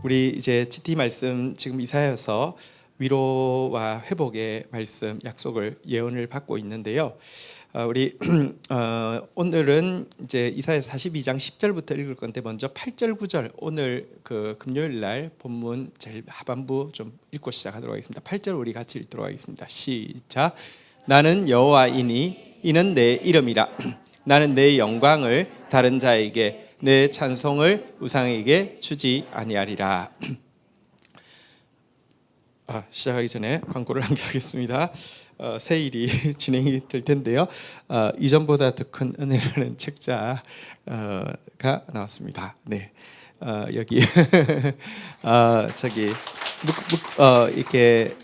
우리 이제 GT 말씀 지금 이사야서 위로와 회복의 말씀 약속을 예언을 받고 있는데요. 우리 오늘은 이제 이사야서 42장 10절부터 읽을 건데 먼저 8절 9절 오늘 그 금요일 날 본문 제일 하반부 좀 읽고 시작하도록 하겠습니다. 8절 우리 같이 읽도록 하겠습니다. 시작. 나는 여호와이니 이는 내 이름이라. 나는 내 영광을 다른 자에게 내 찬송을 우상에게 주지 아니하리라. 시작하기 전에 광고를 남겨하겠습니다. 세일이 진행이 될 텐데요. 이전보다 더 큰 은혜라는 책자가 나왔습니다. 네, 여기 저기 이렇게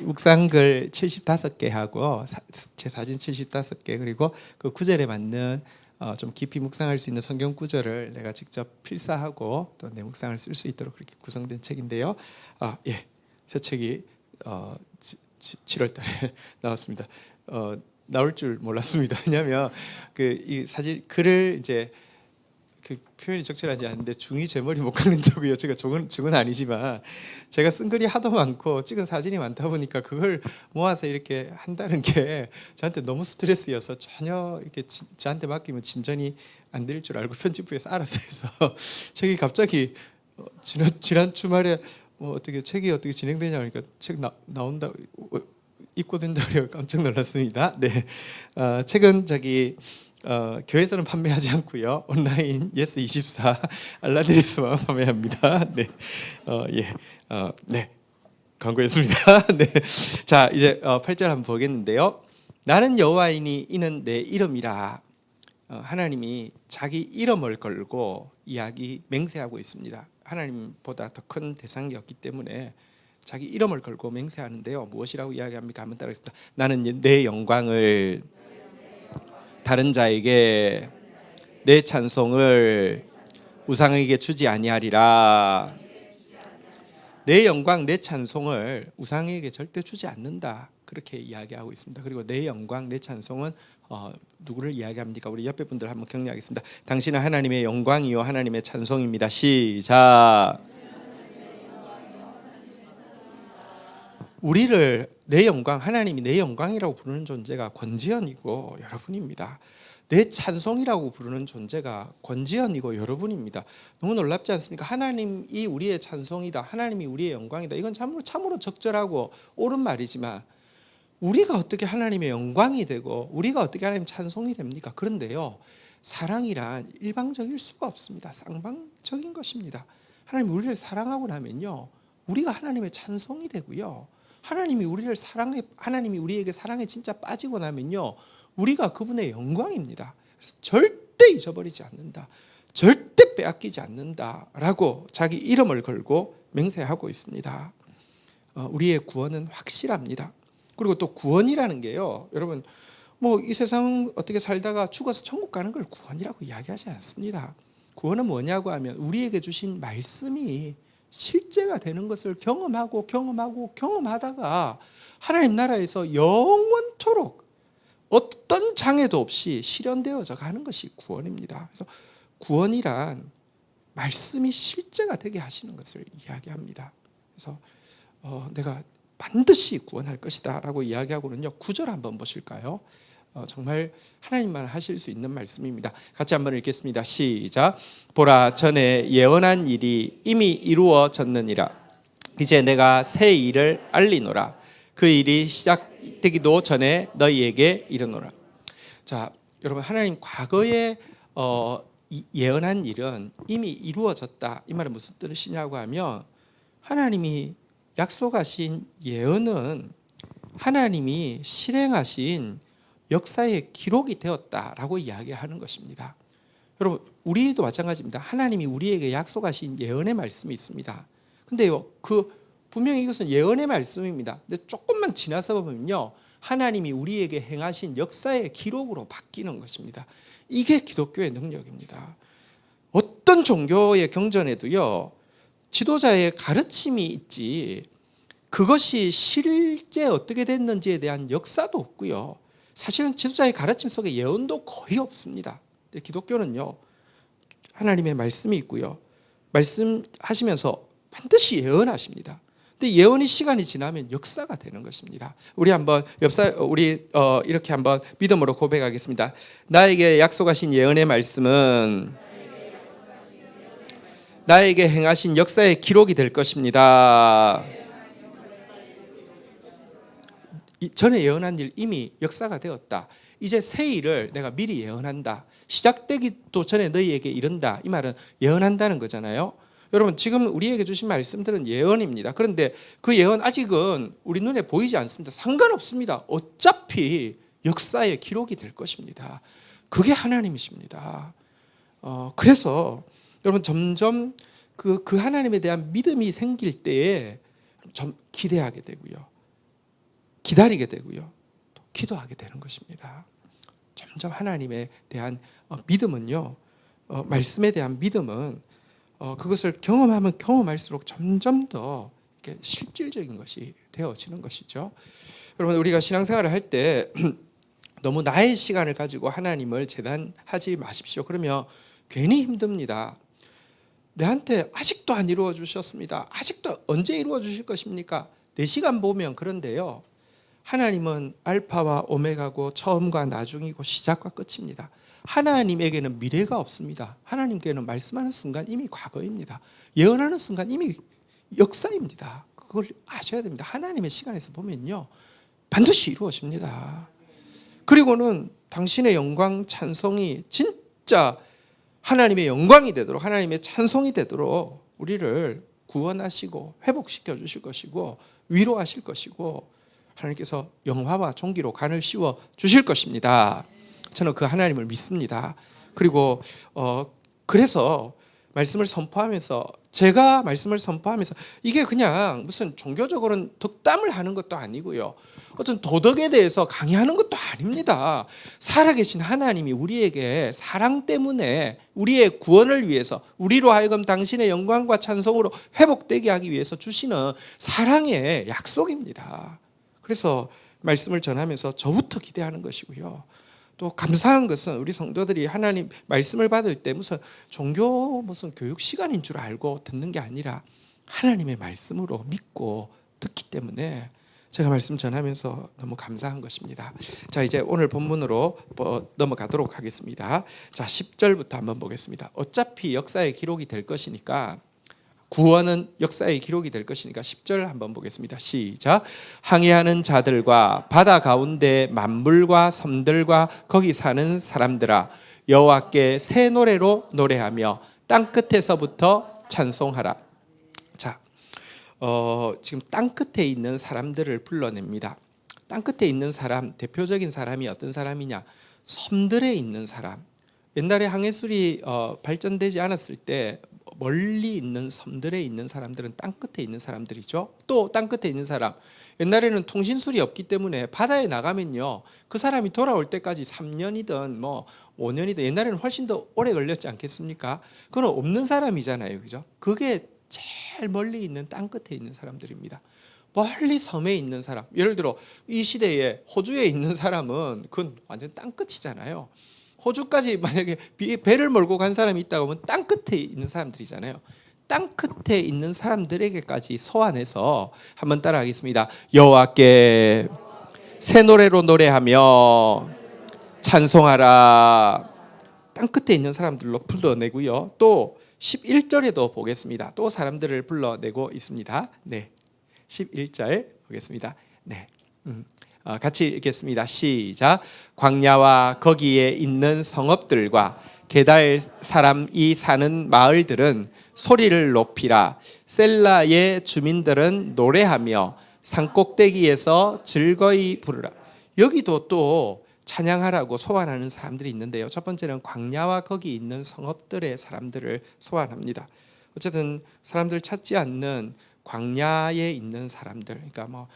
묵상글 75개 하고 제 사진 75개 그리고 그 구절에 맞는 좀 깊이 묵상할 수 있는 성경 구절을 내가 직접 필사하고 또 내 묵상을 쓸 수 있도록 그렇게 구성된 책인데요. 예, 저 책이 7월달에 나왔습니다. 나올 줄 몰랐습니다. 왜냐하면 이 사진 글을 이제 그 표현이 적절하지 않은데 중이 제 머리 못 깎는다고요. 제가 중은 아니지만 제가 쓴 글이 하도 많고 찍은 사진이 많다 보니까 그걸 모아서 이렇게 한다는 게 저한테 너무 스트레스여서 전혀 이렇게 저한테 맡기면 진전이 안 될 줄 알고 편집부에서 알아서 해서 책이 갑자기 지난 주말에 어떻게 책이 어떻게 진행되냐 하니까 책 나온다 입고된다 그래서 깜짝 놀랐습니다. 네, 책은 교회에서는 판매하지 않고요. 온라인 예스24 알라딘에서만 판매합니다. 네, 네, 광고했습니다. 네, 자 이제 8절 한번 보겠는데요. 나는 여호와이니 이는 내 이름이라. 하나님이 자기 이름을 걸고 이야기 맹세하고 있습니다. 하나님보다 더 큰 대상이 없기 때문에 자기 이름을 걸고 맹세하는데요. 무엇이라고 이야기합니까? 한번 따라하겠습니다. 나는 내 영광을 다른 자에게 내 찬송을 우상에게 주지 아니하리라. 내 영광 내 찬송을 우상에게 절대 주지 않는다. 그렇게 이야기하고 있습니다. 그리고 내 영광 내 찬송은 누구를 이야기합니까? 우리 옆에 분들 한번 격려하겠습니다. 당신은 하나님의 영광이요 하나님의 찬송입니다. 시작. 우리를 내 영광, 하나님이 내 영광이라고 부르는 존재가 권지현이고 여러분입니다. 내 찬송이라고 부르는 존재가 권지현이고 여러분입니다. 너무 놀랍지 않습니까? 하나님이 우리의 찬송이다. 하나님이 우리의 영광이다. 이건 참으로 적절하고 옳은 말이지만 우리가 어떻게 하나님의 영광이 되고 우리가 어떻게 하나님 찬송이 됩니까? 그런데요, 사랑이란 일방적일 수가 없습니다. 쌍방적인 것입니다. 하나님 우리를 사랑하고 나면요, 우리가 하나님의 찬송이 되고요, 하나님이 우리에게 사랑에 진짜 빠지고 나면요, 우리가 그분의 영광입니다. 그래서 절대 잊어버리지 않는다, 절대 빼앗기지 않는다라고 자기 이름을 걸고 맹세하고 있습니다. 우리의 구원은 확실합니다. 그리고 또 구원이라는 게요, 여러분 이 세상 어떻게 살다가 죽어서 천국 가는 걸 구원이라고 이야기하지 않습니다. 구원은 뭐냐고 하면 우리에게 주신 말씀이 실제가 되는 것을 경험하다가 하나님 나라에서 영원토록 어떤 장애도 없이 실현되어져 가는 것이 구원입니다. 그래서 구원이란 말씀이 실제가 되게 하시는 것을 이야기합니다. 그래서 내가 반드시 구원할 것이다 라고 이야기하고는요, 9절 한번 보실까요? 정말 하나님만 하실 수 있는 말씀입니다. 같이 한번 읽겠습니다. 시작. 보라, 전에 예언한 일이 이미 이루어졌느니라. 이제 내가 새 일을 알리노라. 그 일이 시작되기도 전에 너희에게 이르노라. 자, 여러분, 하나님 과거에 예언한 일은 이미 이루어졌다. 이 말은 무슨 뜻이냐고 하면, 하나님이 약속하신 예언은 하나님이 실행하신 역사의 기록이 되었다라고 이야기하는 것입니다. 여러분, 우리도 마찬가지입니다. 하나님이 우리에게 약속하신 예언의 말씀이 있습니다. 근데요, 분명히 이것은 예언의 말씀입니다. 근데 조금만 지나서 보면요, 하나님이 우리에게 행하신 역사의 기록으로 바뀌는 것입니다. 이게 기독교의 능력입니다. 어떤 종교의 경전에도요, 지도자의 가르침이 있지 그것이 실제 어떻게 됐는지에 대한 역사도 없고요, 사실은 지도자의 가르침 속에 예언도 거의 없습니다. 근데 기독교는요, 하나님의 말씀이 있고요, 말씀하시면서 반드시 예언하십니다. 근데 예언이 시간이 지나면 역사가 되는 것입니다. 우리 한번 이렇게 한번 믿음으로 고백하겠습니다. 나에게 약속하신 예언의 말씀은 나에게 행하신 역사의 기록이 될 것입니다. 전에 예언한 일 이미 역사가 되었다. 이제 새 일을 내가 미리 예언한다. 시작되기도 전에 너희에게 이른다. 이 말은 예언한다는 거잖아요. 여러분 지금 우리에게 주신 말씀들은 예언입니다. 그런데 그 예언 아직은 우리 눈에 보이지 않습니다. 상관없습니다. 어차피 역사의 기록이 될 것입니다. 그게 하나님이십니다. 그래서 여러분 점점 그 하나님에 대한 믿음이 생길 때에 좀 기대하게 되고요. 기다리게 되고요. 또 기도하게 되는 것입니다. 점점 하나님에 대한 믿음은요. 말씀에 대한 믿음은 그것을 경험하면 경험할수록 점점 더 이렇게 실질적인 것이 되어지는 것이죠. 여러분 우리가 신앙생활을 할 때 너무 나의 시간을 가지고 하나님을 재단하지 마십시오. 그러면 괜히 힘듭니다. 내한테 아직도 안 이루어 주셨습니다. 아직도 언제 이루어 주실 것입니까? 내 시간 보면 그런데요. 하나님은 알파와 오메가고 처음과 나중이고 시작과 끝입니다. 하나님에게는 미래가 없습니다. 하나님께는 말씀하는 순간 이미 과거입니다. 예언하는 순간 이미 역사입니다. 그걸 아셔야 됩니다. 하나님의 시간에서 보면요. 반드시 이루어집니다. 그리고는 당신의 영광 찬송이 진짜 하나님의 영광이 되도록 하나님의 찬송이 되도록 우리를 구원하시고 회복시켜 주실 것이고 위로하실 것이고 하나님께서 영화와 종기로 간을 씌워 주실 것입니다. 저는 그 하나님을 믿습니다. 그리고 그래서 말씀을 선포하면서 제가 말씀을 선포하면서 이게 그냥 무슨 종교적으로는 덕담을 하는 것도 아니고요. 어떤 도덕에 대해서 강의하는 것도 아닙니다. 살아계신 하나님이 우리에게 사랑 때문에 우리의 구원을 위해서 우리로 하여금 당신의 영광과 찬송으로 회복되게 하기 위해서 주시는 사랑의 약속입니다. 그래서 말씀을 전하면서 저부터 기대하는 것이고요. 또 감사한 것은 우리 성도들이 하나님 말씀을 받을 때 무슨 종교 무슨 교육 시간인 줄 알고 듣는 게 아니라 하나님의 말씀으로 믿고 듣기 때문에 제가 말씀 전하면서 너무 감사한 것입니다. 자, 이제 오늘 본문으로 넘어가도록 하겠습니다. 자, 10절부터 한번 보겠습니다. 어차피 역사의 기록이 될 것이니까 구원은 역사의 기록이 될 것이니까 10절 한번 보겠습니다. 시작. 항해하는 자들과 바다 가운데 만물과 섬들과 거기 사는 사람들아 여호와께 새 노래로 노래하며 땅 끝에서부터 찬송하라. 자, 지금 땅 끝에 있는 사람들을 불러냅니다. 땅 끝에 있는 사람, 대표적인 사람이 어떤 사람이냐? 섬들에 있는 사람. 옛날에 항해술이 발전되지 않았을 때 멀리 있는 섬들에 있는 사람들은 땅 끝에 있는 사람들이죠. 또 땅 끝에 있는 사람. 옛날에는 통신술이 없기 때문에 바다에 나가면요. 그 사람이 돌아올 때까지 3년이든 뭐 5년이든 옛날에는 훨씬 더 오래 걸렸지 않겠습니까? 그건 없는 사람이잖아요. 그죠? 그게 제일 멀리 있는 땅 끝에 있는 사람들입니다. 멀리 섬에 있는 사람. 예를 들어 이 시대에 호주에 있는 사람은 그건 완전 땅 끝이잖아요. 호주까지 만약에 배를 몰고 간 사람이 있다고 하면 땅 끝에 있는 사람들이잖아요. 땅 끝에 있는 사람들에게까지 소환해서 한번 따라하겠습니다. 여호와께 새 노래로 노래하며 찬송하라. 땅 끝에 있는 사람들로 불러내고요. 또 11절에도 보겠습니다. 또 사람들을 불러내고 있습니다. 네, 11절 보겠습니다. 네. 같이 읽겠습니다. 시작. 광야와 거기에 있는 성읍들과 게달 사람이 사는 마을들은 소리를 높이라. 셀라의 주민들은 노래하며 산꼭대기에서 즐거이 부르라. 여기도 또 찬양하라고 소환하는 사람들이 있는데요. 첫 번째는 광야와 거기 있는 성읍들의 사람들을 소환합니다. 어쨌든 사람들 찾지 않는 광야에 있는 사람들, 그러니까 뭐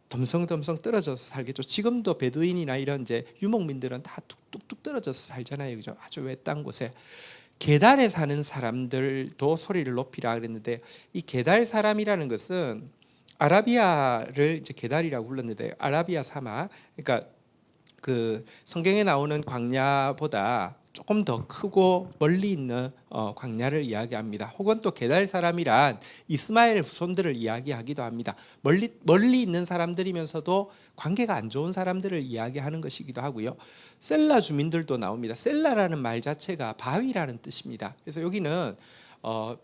덤성덤성 떨어져서 살겠죠. 지금도 베두인이나 이런 이제 유목민들은 다 뚝뚝뚝 떨어져서 살잖아요. 그죠? 아주 외딴 곳에. 게달에 사는 사람들도 소리를 높이라 그랬는데 이 게달 사람이라는 것은 아라비아를 이제 게달이라고 불렀는데 아라비아 사막, 그러니까 그 성경에 나오는 광야보다 조금 더 크고 멀리 있는 광야를 이야기합니다. 혹은 또 게달 사람이란 이스마엘 후손들을 이야기하기도 합니다. 멀리 있는 사람들이면서도 관계가 안 좋은 사람들을 이야기하는 것이기도 하고요. 셀라 주민들도 나옵니다. 셀라라는 말 자체가 바위라는 뜻입니다. 그래서 여기는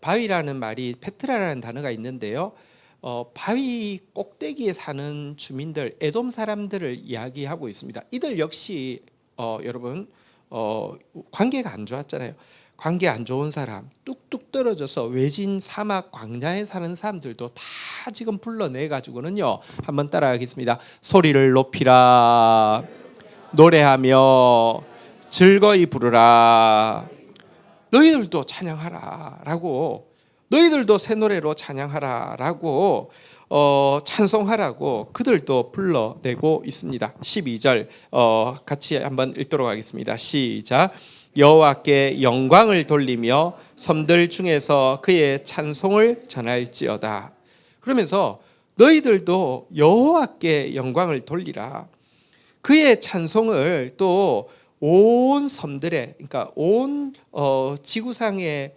바위라는 말이 페트라라는 단어가 있는데요. 바위 꼭대기에 사는 주민들, 에돔 사람들을 이야기하고 있습니다. 이들 역시 여러분 관계가 안 좋았잖아요. 관계 안 좋은 사람, 뚝뚝 떨어져서 외진 사막 광야에 사는 사람들도 다 지금 불러내 가지고는요. 한번 따라하겠습니다. 소리를 높이라, 노래하며 즐거이 부르라, 너희들도 찬양하라라고, 너희들도 새 노래로 찬양하라라고 찬송하라고 그들도 불러내고 있습니다. 12절 같이 한번 읽도록 하겠습니다. 시작. 여호와께 영광을 돌리며 섬들 중에서 그의 찬송을 전할지어다. 그러면서 너희들도 여호와께 영광을 돌리라. 그의 찬송을 또 온 섬들에, 그러니까 온 지구상에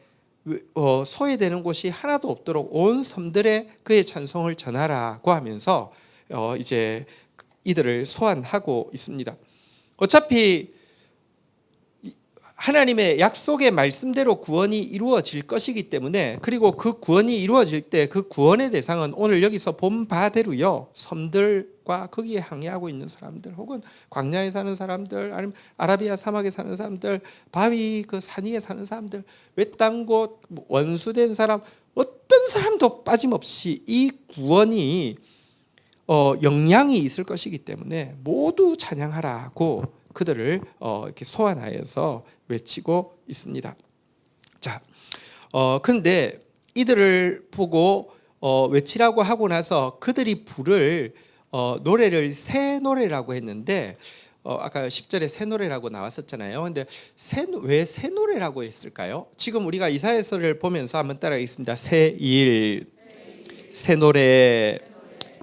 소외되는 곳이 하나도 없도록 온 섬들에 그의 찬송을 전하라고 하면서 이제 이들을 소환하고 있습니다. 어차피 하나님의 약속의 말씀대로 구원이 이루어질 것이기 때문에, 그리고 그 구원이 이루어질 때 그 구원의 대상은 오늘 여기서 본 바대로요, 섬들과 거기에 항해하고 있는 사람들, 혹은 광야에 사는 사람들, 아니면 아라비아 사막에 사는 사람들, 바위 그 산 위에 사는 사람들, 외딴 곳 원수된 사람, 어떤 사람도 빠짐없이 이 구원이 영향이 있을 것이기 때문에 모두 찬양하라고 그들을 이렇게 소환하여서 외치고 있습니다. 자, 그런데 이들을 보고 외치라고 하고 나서 그들이 부를 노래를 새 노래라고 했는데, 아까 10절에 새 노래라고 나왔었잖아요. 근데 왜 새 노래라고 했을까요? 지금 우리가 이사야서를 보면서 한번 따라하겠습니다. 새 일, 새 노래.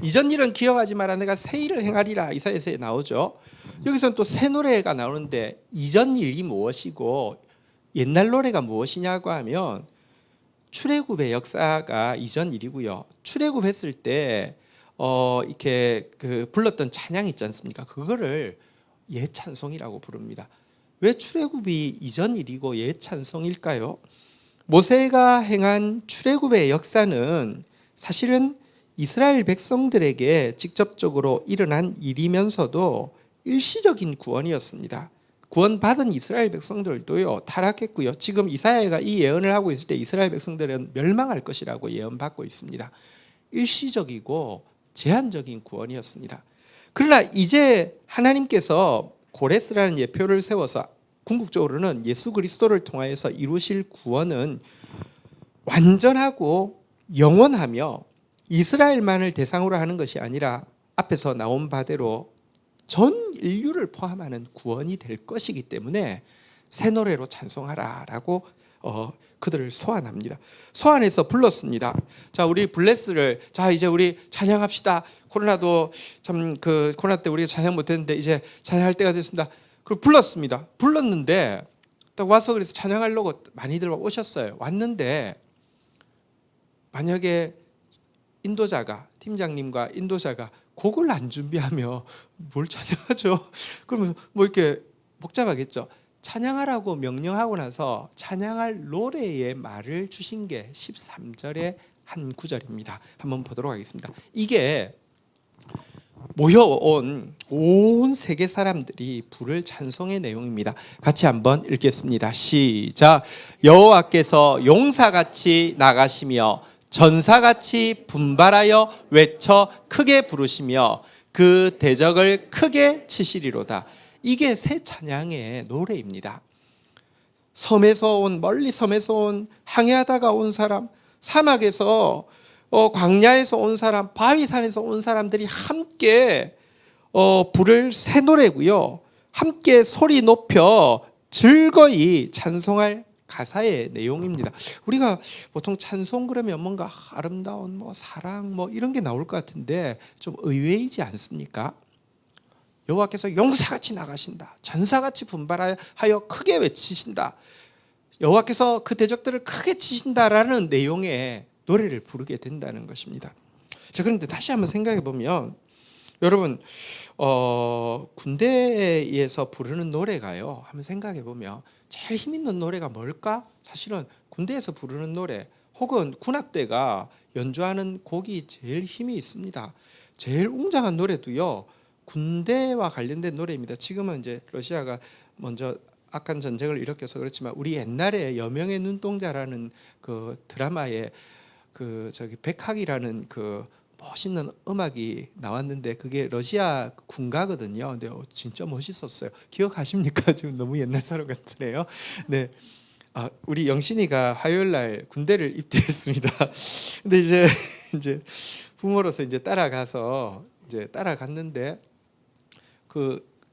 이전 일은 기억하지 마라, 내가 새 일을 행하리라. 이사야서에 나오죠. 여기서는 또 새 노래가 나오는데, 이전 일이 무엇이고 옛날 노래가 무엇이냐고 하면 출애굽의 역사가 이전 일이고요. 출애굽했을 때 이렇게 그 불렀던 찬양 있지 않습니까? 그거를 옛 찬송이라고 부릅니다. 왜 출애굽이 이전 일이고 옛 찬송일까요? 모세가 행한 출애굽의 역사는 사실은 이스라엘 백성들에게 직접적으로 일어난 일이면서도 일시적인 구원이었습니다. 구원받은 이스라엘 백성들도요 타락했고요. 지금 이사야가 이 예언을 하고 있을 때 이스라엘 백성들은 멸망할 것이라고 예언받고 있습니다. 일시적이고 제한적인 구원이었습니다. 그러나 이제 하나님께서 고레스라는 예표를 세워서 궁극적으로는 예수 그리스도를 통하여서 이루실 구원은 완전하고 영원하며 이스라엘만을 대상으로 하는 것이 아니라 앞에서 나온 바대로 전 인류를 포함하는 구원이 될 것이기 때문에 새 노래로 찬송하라라고 그들을 소환합니다. 소환해서 불렀습니다. 자, 우리 블레스를, 자 이제 우리 찬양합시다. 코로나도 참 그 코로나 때 우리가 찬양 못했는데 이제 찬양할 때가 됐습니다. 그걸 불렀습니다. 불렀는데 딱 와서 그래서 찬양하려고 많이들 오셨어요. 왔는데 만약에 인도자가, 팀장님과 인도자가 곡을 안 준비하면 뭘 찬양하죠? 그러면 뭐 이렇게 복잡하겠죠. 찬양하라고 명령하고 나서 찬양할 노래의 말을 주신 게 13절의 한 구절입니다. 한번 보도록 하겠습니다. 이게 모여온 온 세계 사람들이 부를 찬송의 내용입니다. 같이 한번 읽겠습니다. 시작. 여호와께서 용사같이 나가시며 전사같이 분발하여 외쳐 크게 부르시며 그 대적을 크게 치시리로다. 이게 새 찬양의 노래입니다. 섬에서 온, 멀리 섬에서 온, 항해하다가 온 사람, 사막에서 광야에서 온 사람, 바위산에서 온 사람들이 함께 부를 새 노래고요. 함께 소리 높여 즐거이 찬송할 가사의 내용입니다. 우리가 보통 찬송 그러면 뭔가 아름다운 뭐 사랑 뭐 이런 게 나올 것 같은데 좀 의외이지 않습니까? 여호와께서 용사같이 나가신다. 전사같이 분발하여 크게 외치신다. 여호와께서 그 대적들을 크게 치신다라는 내용의 노래를 부르게 된다는 것입니다. 자, 그런데 다시 한번 생각해 보면 여러분 군대에서 부르는 노래가요. 한번 생각해 보면 제일 힘 있는 노래가 뭘까? 사실은 군대에서 부르는 노래 혹은 군악대가 연주하는 곡이 제일 힘이 있습니다. 제일 웅장한 노래도요. 군대와 관련된 노래입니다. 지금은 이제 러시아가 먼저 악한 전쟁을 일으켜서 그렇지만 우리 옛날에 여명의 눈동자라는 그 드라마에 그 백학이라는 그 멋있는 음악이 나왔는데 그게 러시아 군가거든요. 근데 진짜 멋있었어요. 기억하십니까? 지금 너무 옛날 사람 같으네요. 네. 우리 영신이가 화요일 날 군대를 입대했습니다. 근데 이제 부모로서 이제 따라갔는데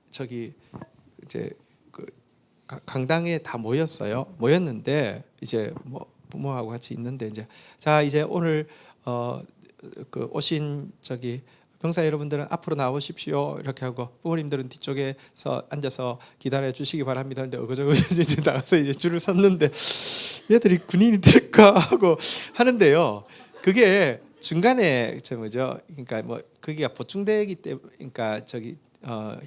이제 그 강당에 다 모였는데 이제 뭐 부모하고 같이 있는데 이제 오늘 그 오신 병사 여러분들은 앞으로 나오십시오 이렇게 하고 부모님들은 뒤쪽에서 앉아서 기다려 주시기 바랍니다. 근데 이제 나가서 이제 줄을 섰는데 얘들이 군인이 될까 하고 하는데요. 그게 중간에 그러니까 뭐 거기가 보충대이기 때문에 그러니까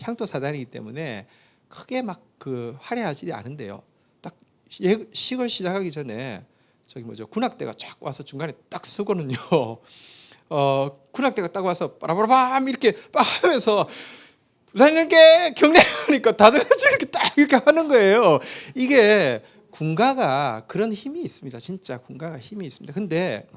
향토 사단이기 때문에 크게 막 화려하지 않은데요. 딱 식을 시작하기 전에 군악대가 쫙 와서 중간에 딱 서거든요. 군악대가 딱 와서 빠라바라밤 이렇게 빡 하면서 부사님께 경례하니까 다들 같이 이렇게 하는 거예요. 이게 군가가 그런 힘이 있습니다. 진짜 군가가 힘이 있습니다. 근데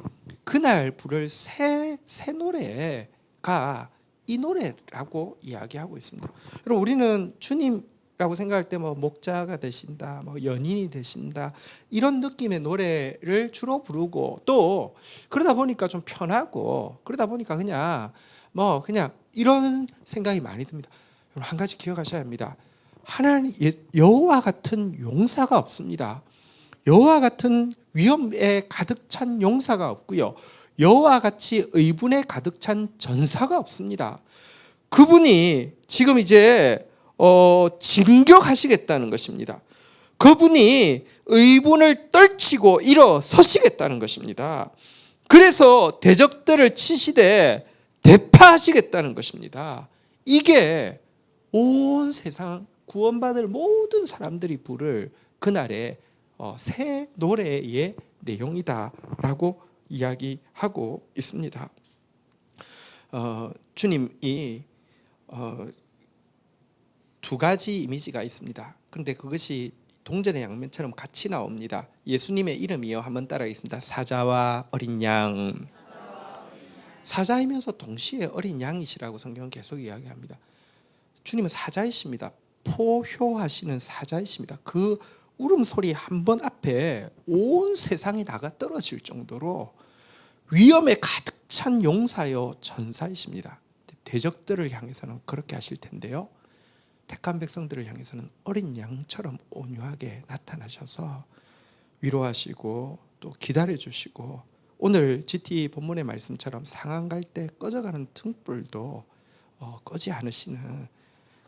그날 부를 새 노래가 이 노래라고 이야기하고 있습니다. 여러분 우리는 주님라고 생각할 때 뭐 목자가 되신다, 뭐 연인이 되신다 이런 느낌의 노래를 주로 부르고 또 그러다 보니까 좀 편하고 그러다 보니까 그냥 이런 생각이 많이 듭니다. 여러분 한 가지 기억하셔야 합니다. 하나님 여호와 같은 용사가 없습니다. 여호와 같은 위엄에 가득 찬 용사가 없고요. 여호와 같이 의분에 가득 찬 전사가 없습니다. 그분이 지금 이제 진격하시겠다는 것입니다. 그분이 의분을 떨치고 일어서시겠다는 것입니다. 그래서 대적들을 치시되 대파하시겠다는 것입니다. 이게 온 세상 구원받을 모든 사람들이 부를 그날의 새 노래의 내용이다라고 이야기하고 있습니다. 주님이 두 가지 이미지가 있습니다. 그런데 그것이 동전의 양면처럼 같이 나옵니다. 예수님의 이름이요. 한번 따라하겠습니다. 사자와 어린 양. 사자이면서 동시에 어린 양이시라고 성경은 계속 이야기합니다. 주님은 사자이십니다. 포효하시는 사자이십니다. 그 울음소리 한 번 앞에 온 세상이 나가 떨어질 정도로 위엄에 가득 찬 용사요 전사이십니다. 대적들을 향해서는 그렇게 하실 텐데요. 택한 백성들을 향해서는 어린 양처럼 온유하게 나타나셔서 위로하시고 또 기다려주시고 오늘 GT 본문의 말씀처럼 상한 갈 때 꺼져가는 등불도 꺼지 않으시는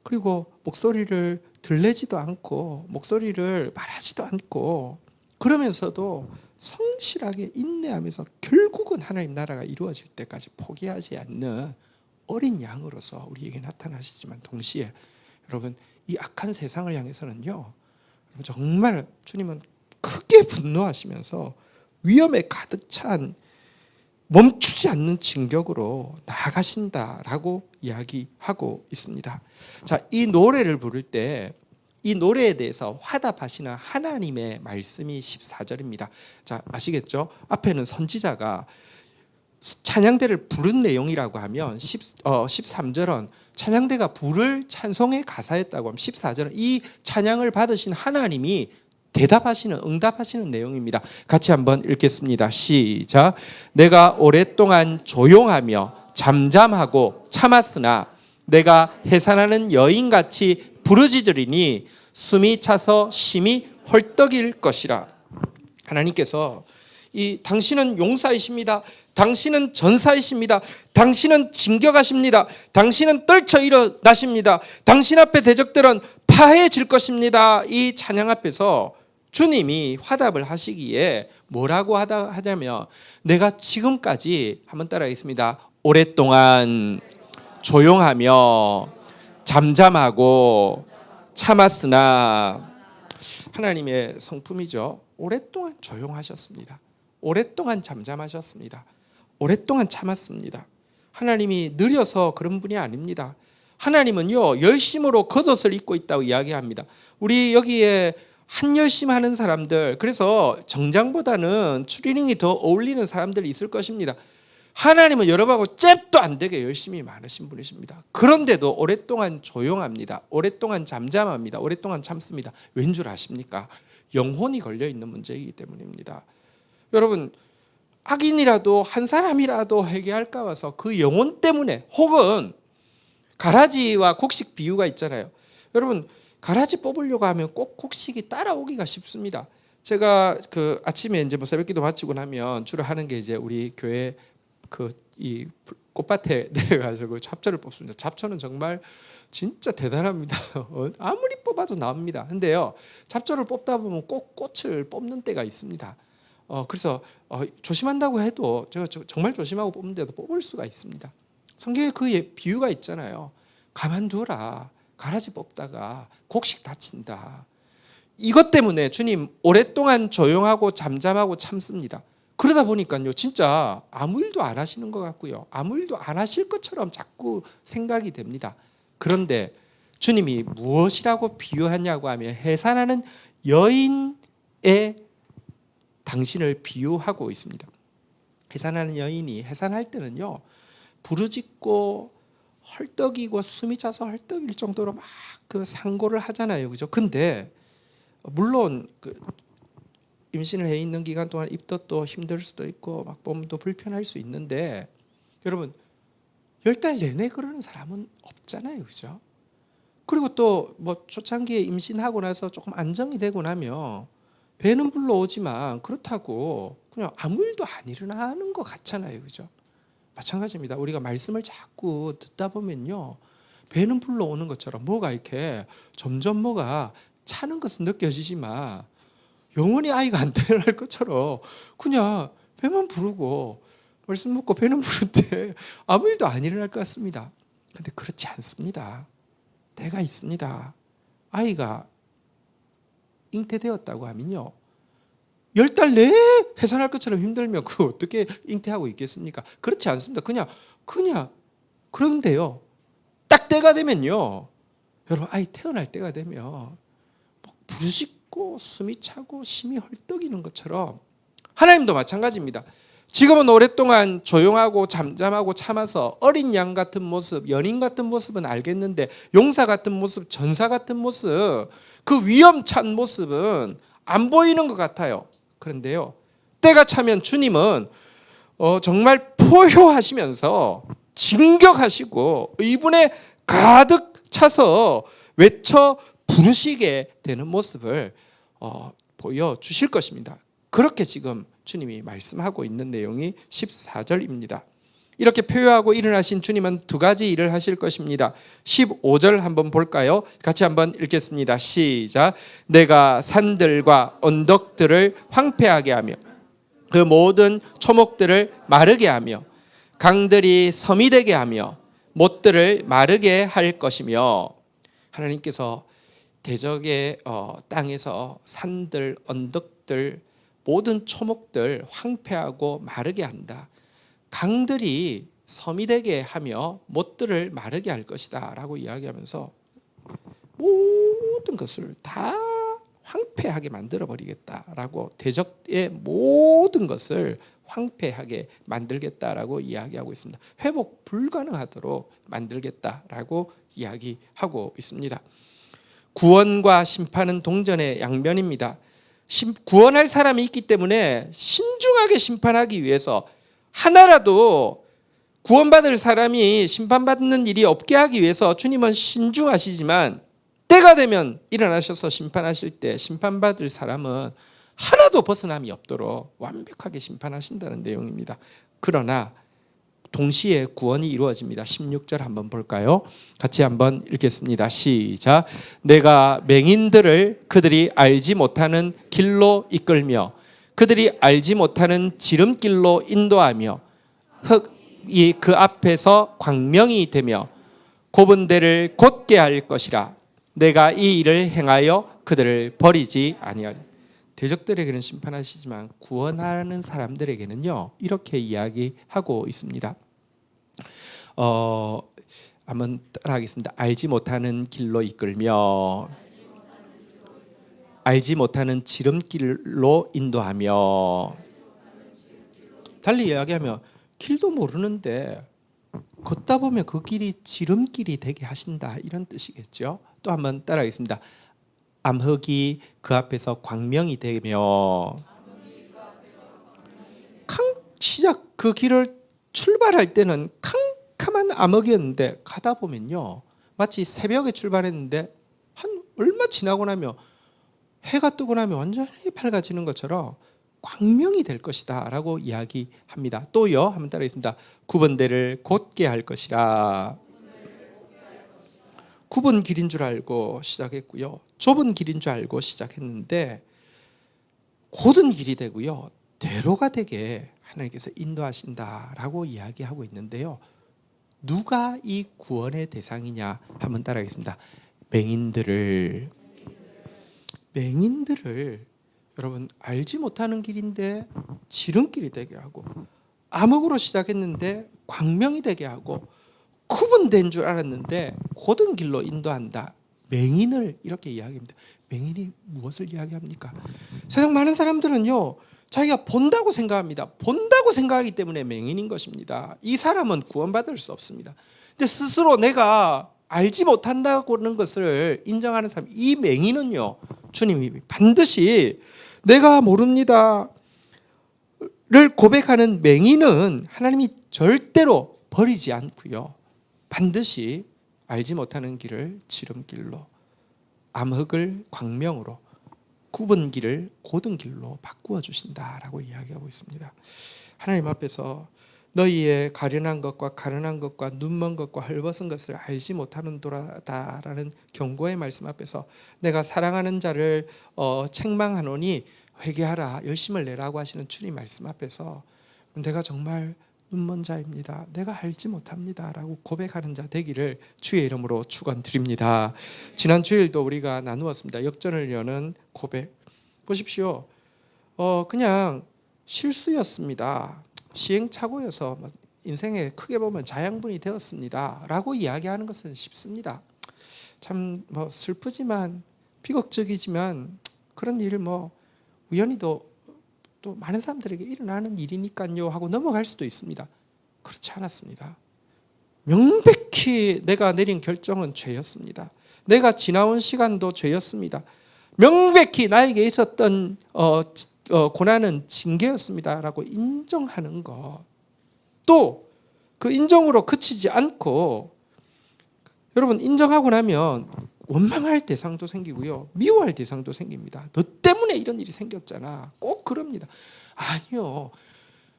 그리고 목소리를 들리지도 않고 목소리를 말하지도 않고 그러면서도 성실하게 인내하면서 결국은 하나님 나라가 이루어질 때까지 포기하지 않는 어린 양으로서 우리에게 나타나시지만 동시에 여러분 이 악한 세상을 향해서는요 정말 주님은 크게 분노하시면서 위험에 가득 찬 멈추지 않는 진격으로 나아가신다라고 이야기하고 있습니다. 자, 이 노래를 부를 때 이 노래에 대해서 화답하시는 하나님의 말씀이 14절입니다. 자, 아시겠죠? 앞에는 선지자가 찬양대를 부른 내용이라고 하면 13절은 찬양대가 부를 찬송의 가사였다고 하면 14절은 이 찬양을 받으신 하나님이 대답하시는 응답하시는 내용입니다. 같이 한번 읽겠습니다. 시작. 내가 오랫동안 조용하며 잠잠하고 참았으나 내가 해산하는 여인같이 부르짖으리니 숨이 차서 심히 헐떡일 것이라. 하나님께서 당신은 용사이십니다. 당신은 전사이십니다. 당신은 진격하십니다. 당신은 떨쳐 일어나십니다. 당신 앞에 대적들은 파해질 것입니다. 이 찬양 앞에서 주님이 화답을 하시기에 뭐라고 하냐면 내가 지금까지 한번 따라하겠습니다. 오랫동안 조용하며 잠잠하고 참았으나 하나님의 성품이죠. 오랫동안 조용하셨습니다. 오랫동안 잠잠하셨습니다. 오랫동안 참았습니다. 하나님이 느려서 그런 분이 아닙니다. 하나님은요 열심으로 겉옷을 입고 있다고 이야기합니다. 우리 여기에 한열심 하는 사람들, 그래서 정장보다는 추리닝이 더 어울리는 사람들이 있을 것입니다. 하나님은 여러분하고 잽도 안 되게 열심히 많으신 분이십니다. 그런데도 오랫동안 조용합니다. 오랫동안 잠잠합니다. 오랫동안 참습니다. 왠 줄 아십니까? 영혼이 걸려있는 문제이기 때문입니다. 여러분, 악인이라도 한 사람이라도 회개할까 봐서 그 영혼 때문에, 혹은 가라지와 곡식 비유가 있잖아요. 여러분, 가라지 뽑으려고 하면 꼭 곡식이 따라오기가 쉽습니다. 제가 그 아침에 이제 새벽기도 마치고 나면 주로 하는 게 이제 우리 교회 이 꽃밭에 내려가지고 잡초를 뽑습니다. 잡초는 정말 진짜 대단합니다. 아무리 뽑아도 나옵니다. 근데요, 잡초를 뽑다 보면 꼭 꽃을 뽑는 때가 있습니다. 그래서 조심한다고 해도 제가 정말 조심하고 뽑는데도 뽑을 수가 있습니다. 성경에 그 비유가 있잖아요. 가만두라. 가라지 뽑다가 곡식 다친다. 이것 때문에 주님 오랫동안 조용하고 잠잠하고 참습니다. 그러다 보니까요, 진짜 아무 일도 안 하시는 것 같고요, 아무 일도 안 하실 것처럼 자꾸 생각이 됩니다. 그런데 주님이 무엇이라고 비유하냐고 하면 해산하는 여인의 당신을 비유하고 있습니다. 해산하는 여인이 해산할 때는요, 부르짖고 헐떡이고 숨이 차서 헐떡일 정도로 막 그 상고를 하잖아요, 그죠? 근데 물론 임신을 해 있는 기간 동안 입덧도 힘들 수도 있고 막 몸도 불편할 수 있는데, 여러분 10달 내내 그러는 사람은 없잖아요, 그죠? 그리고 또 뭐 초창기에 임신하고 나서 조금 안정이 되고 나면 배는 불러오지만 그렇다고 그냥 아무 일도 안 일어나는 것 같잖아요, 그죠? 마찬가지입니다. 우리가 말씀을 자꾸 듣다 보면요, 배는 불러오는 것처럼 뭐가 이렇게 점점 뭐가 차는 것은 느껴지지만 영원히 아이가 안 태어날 것처럼 그냥 배만 부르고 말씀 먹고 배는 부른데 아무 일도 안 일어날 것 같습니다. 그런데 그렇지 않습니다. 때가 있습니다. 아이가 잉태되었다고 하면요, 10달 내에 해산할 것처럼 힘들면 그거 어떻게 잉태하고 있겠습니까? 그렇지 않습니다. 그냥 그런데요, 딱 때가 되면요, 여러분 아이 태어날 때가 되면 부르짖고 숨이 차고 심이 헐떡이는 것처럼 하나님도 마찬가지입니다. 지금은 오랫동안 조용하고 잠잠하고 참아서 어린 양 같은 모습, 연인 같은 모습은 알겠는데 용사 같은 모습, 전사 같은 모습, 그 위험찬 모습은 안 보이는 것 같아요. 그런데요, 때가 차면 주님은 정말 포효하시면서 진격하시고 의분에 가득 차서 외쳐 부르시게 되는 모습을 보여주실 것입니다. 그렇게 지금 주님이 말씀하고 있는 내용이 14절입니다. 이렇게 표효하고 일어나신 주님은 두 가지 일을 하실 것입니다. 15절 한번 볼까요? 같이 한번 읽겠습니다. 시작. 내가 산들과 언덕들을 황폐하게 하며 그 모든 초목들을 마르게 하며 강들이 섬이 되게 하며 못들을 마르게 할 것이며, 하나님께서 대적의 땅에서 산들, 언덕들, 모든 초목들 황폐하고 마르게 한다. 강들이 섬이 되게 하며 못들을 마르게 할 것이다 라고 이야기하면서 모든 것을 다 황폐하게 만들어버리겠다라고, 대적의 모든 것을 황폐하게 만들겠다라고 이야기하고 있습니다. 회복 불가능하도록 만들겠다라고 이야기하고 있습니다. 구원과 심판은 동전의 양면입니다. 구원할 사람이 있기 때문에 신중하게 심판하기 위해서, 하나라도 구원받을 사람이 심판받는 일이 없게 하기 위해서 주님은 신중하시지만 때가 되면 일어나셔서 심판하실 때 심판받을 사람은 하나도 벗어남이 없도록 완벽하게 심판하신다는 내용입니다. 그러나 동시에 구원이 이루어집니다. 16절 한번 볼까요? 같이 한번 읽겠습니다. 시작. 내가 맹인들을 그들이 알지 못하는 길로 이끌며 그들이 알지 못하는 지름길로 인도하며 흙이 그 앞에서 광명이 되며 좁은 데를 곧게 할 것이라. 내가 이 일을 행하여 그들을 버리지 아니하리. 대적들에게는 심판하시지만 구원하는 사람들에게는요, 이렇게 이야기하고 있습니다. 한번 따라하겠습니다. 알지 못하는 길로 이끌며 알지 못하는 지름길로 인도하며. 달리 이야기하면 길도 모르는데 걷다 보면 그 길이 지름길이 되게 하신다, 이런 뜻이겠죠. 또 한번 따라하겠습니다. 암흑이 그 앞에서 광명이 되며. 시작 그 길을 출발할 때는 캄캄한 암흑이었는데 가다 보면요, 마치 새벽에 출발했는데 한 얼마 지나고 나면 해가 뜨고 나면 완전히 밝아지는 것처럼 광명이 될 것이다 라고 이야기합니다. 또요, 한번 따라하겠습니다. 굽은 데를 곧게 할 것이라. 굽은 길인 줄 알고 시작했고요, 좁은 길인 줄 알고 시작했는데 곧은 길이 되고요, 대로가 되게 하나님께서 인도하신다라고 이야기하고 있는데요. 누가 이 구원의 대상이냐 한번 따라하겠습니다. 맹인들을 여러분, 알지 못하는 길인데 지름길이 되게 하고, 암흑으로 시작했는데 광명이 되게 하고, 구분된 줄 알았는데 곧은 길로 인도한다. 맹인을 이렇게 이야기합니다. 맹인이 무엇을 이야기합니까? 세상 많은 사람들은요, 자기가 본다고 생각합니다. 본다고 생각하기 때문에 맹인인 것입니다. 이 사람은 구원받을 수 없습니다. 근데 스스로 내가 알지 못한다고 하는 것을 인정하는 사람, 이 맹인은요, 주님이 반드시 내가 모릅니다를 고백하는 맹인은 하나님이 절대로 버리지 않고요, 반드시 알지 못하는 길을 지름길로, 암흑을 광명으로, 굽은 길을 곧은 길로 바꾸어 주신다라고 이야기하고 있습니다. 하나님 앞에서 너희의 가련한 것과 가련한 것과 눈먼 것과 헐벗은 것을 알지 못하는 도라다라는 경고의 말씀 앞에서 내가 사랑하는 자를 책망하노니 회개하라, 열심을 내라고 하시는 주님 말씀 앞에서 내가 정말 눈먼 자입니다, 내가 알지 못합니다 라고 고백하는 자 되기를 주의 이름으로 축원드립니다. 지난 주일도 우리가 나누었습니다. 역전을 여는 고백. 보십시오, 그냥 실수였습니다, 시행착오여서 인생에 크게 보면 자양분이 되었습니다 라고 이야기하는 것은 쉽습니다. 참 슬프지만 비극적이지만 그런 일을 우연히도 또 많은 사람들에게 일어나는 일이니까요 하고 넘어갈 수도 있습니다. 그렇지 않았습니다. 명백히 내가 내린 결정은 죄였습니다. 내가 지나온 시간도 죄였습니다. 명백히 나에게 있었던 고난은 징계였습니다 라고 인정하는 것, 또 그 인정으로 그치지 않고, 여러분, 인정하고 나면 원망할 대상도 생기고요, 미워할 대상도 생깁니다. 너 때문에 이런 일이 생겼잖아, 꼭 그럽니다. 아니요,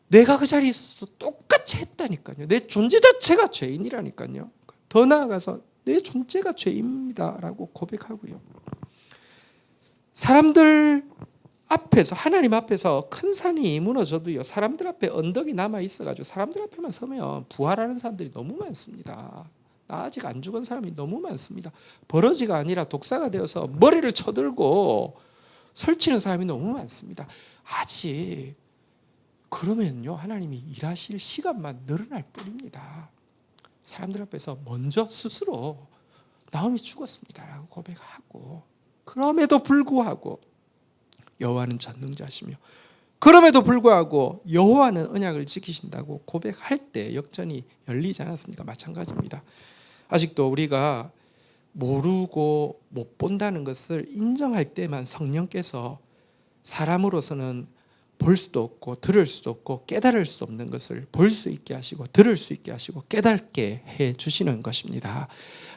내가 그 자리에 있어서 똑같이 했다니까요. 내 존재 자체가 죄인이라니까요. 더 나아가서 내 존재가 죄입니다 라고 고백하고요, 사람들 앞에서, 하나님 앞에서 큰 산이 무너져도요, 사람들 앞에 언덕이 남아 있어가지고 사람들 앞에만 서면 부활하는 사람들이 너무 많습니다. 나 아직 안 죽은 사람이 너무 많습니다. 버러지가 아니라 독사가 되어서 머리를 쳐들고 설치는 사람이 너무 많습니다. 아직 그러면요, 하나님이 일하실 시간만 늘어날 뿐입니다. 사람들 앞에서 먼저 스스로 나음이 죽었습니다 라고 고백하고, 그럼에도 불구하고 여호와는 전능자시며 그럼에도 불구하고 여호와는 언약을 지키신다고 고백할 때 역전이 열리지 않았습니까? 마찬가지입니다. 아직도 우리가 모르고 못 본다는 것을 인정할 때만 성령께서 사람으로서는 볼 수도 없고 들을 수도 없고 깨달을 수 없는 것을 볼 수 있게 하시고 들을 수 있게 하시고 깨닫게 해 주시는 것입니다.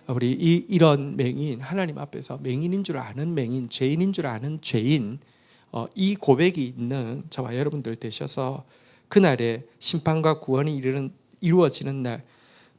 우리 이런 맹인, 하나님 앞에서 맹인인 줄 아는 맹인, 죄인인 줄 아는 죄인, 이 고백이 있는 저와 여러분들 되셔서 그날에 심판과 구원이 이루어지는 날,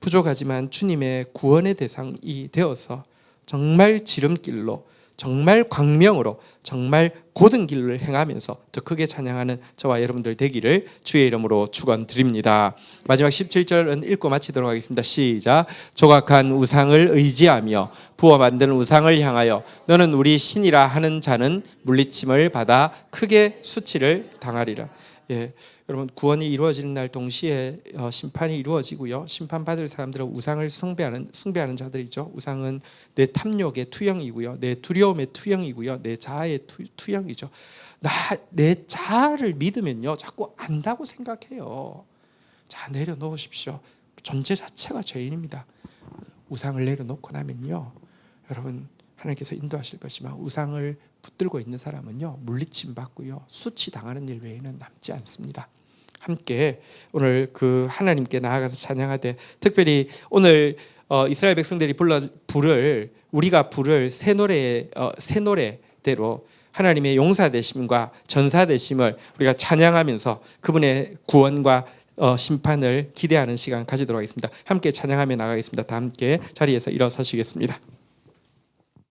부족하지만 주님의 구원의 대상이 되어서 정말 지름길로, 정말 광명으로, 정말 곧은 길을 행하면서 더 크게 찬양하는 저와 여러분들 되기를 주의 이름으로 축원드립니다. 마지막 17절은 읽고 마치도록 하겠습니다. 시작. 조각한 우상을 의지하며 부어 만든 우상을 향하여 너는 우리 신이라 하는 자는 물리침을 받아 크게 수치를 당하리라. 여러분, 구원이 이루어지는 날 동시에 심판이 이루어지고요. 심판받을 사람들은 우상을 숭배하는 자들이죠. 우상은 내 탐욕의 투영이고요, 내 두려움의 투영이고요, 내 자아의 투영이죠. 내 자아를 믿으면요, 자꾸 안다고 생각해요. 자, 내려놓으십시오. 존재 자체가 죄인입니다. 우상을 내려놓고 나면요, 여러분, 하나님께서 인도하실 것이지만 우상을 붙들고 있는 사람은요, 물리침 받고요, 수치 당하는 일 외에는 남지 않습니다. 함께 오늘 그 하나님께 나아가서 찬양하되, 특별히 오늘 이스라엘 백성들이 우리가 부를 새 노래대로 하나님의 용사 되심과 전사 되심을 우리가 찬양하면서 그분의 구원과 심판을 기대하는 시간 가지도록 하겠습니다. 함께 찬양하며 나가겠습니다. 다 함께 자리에서 일어서시겠습니다.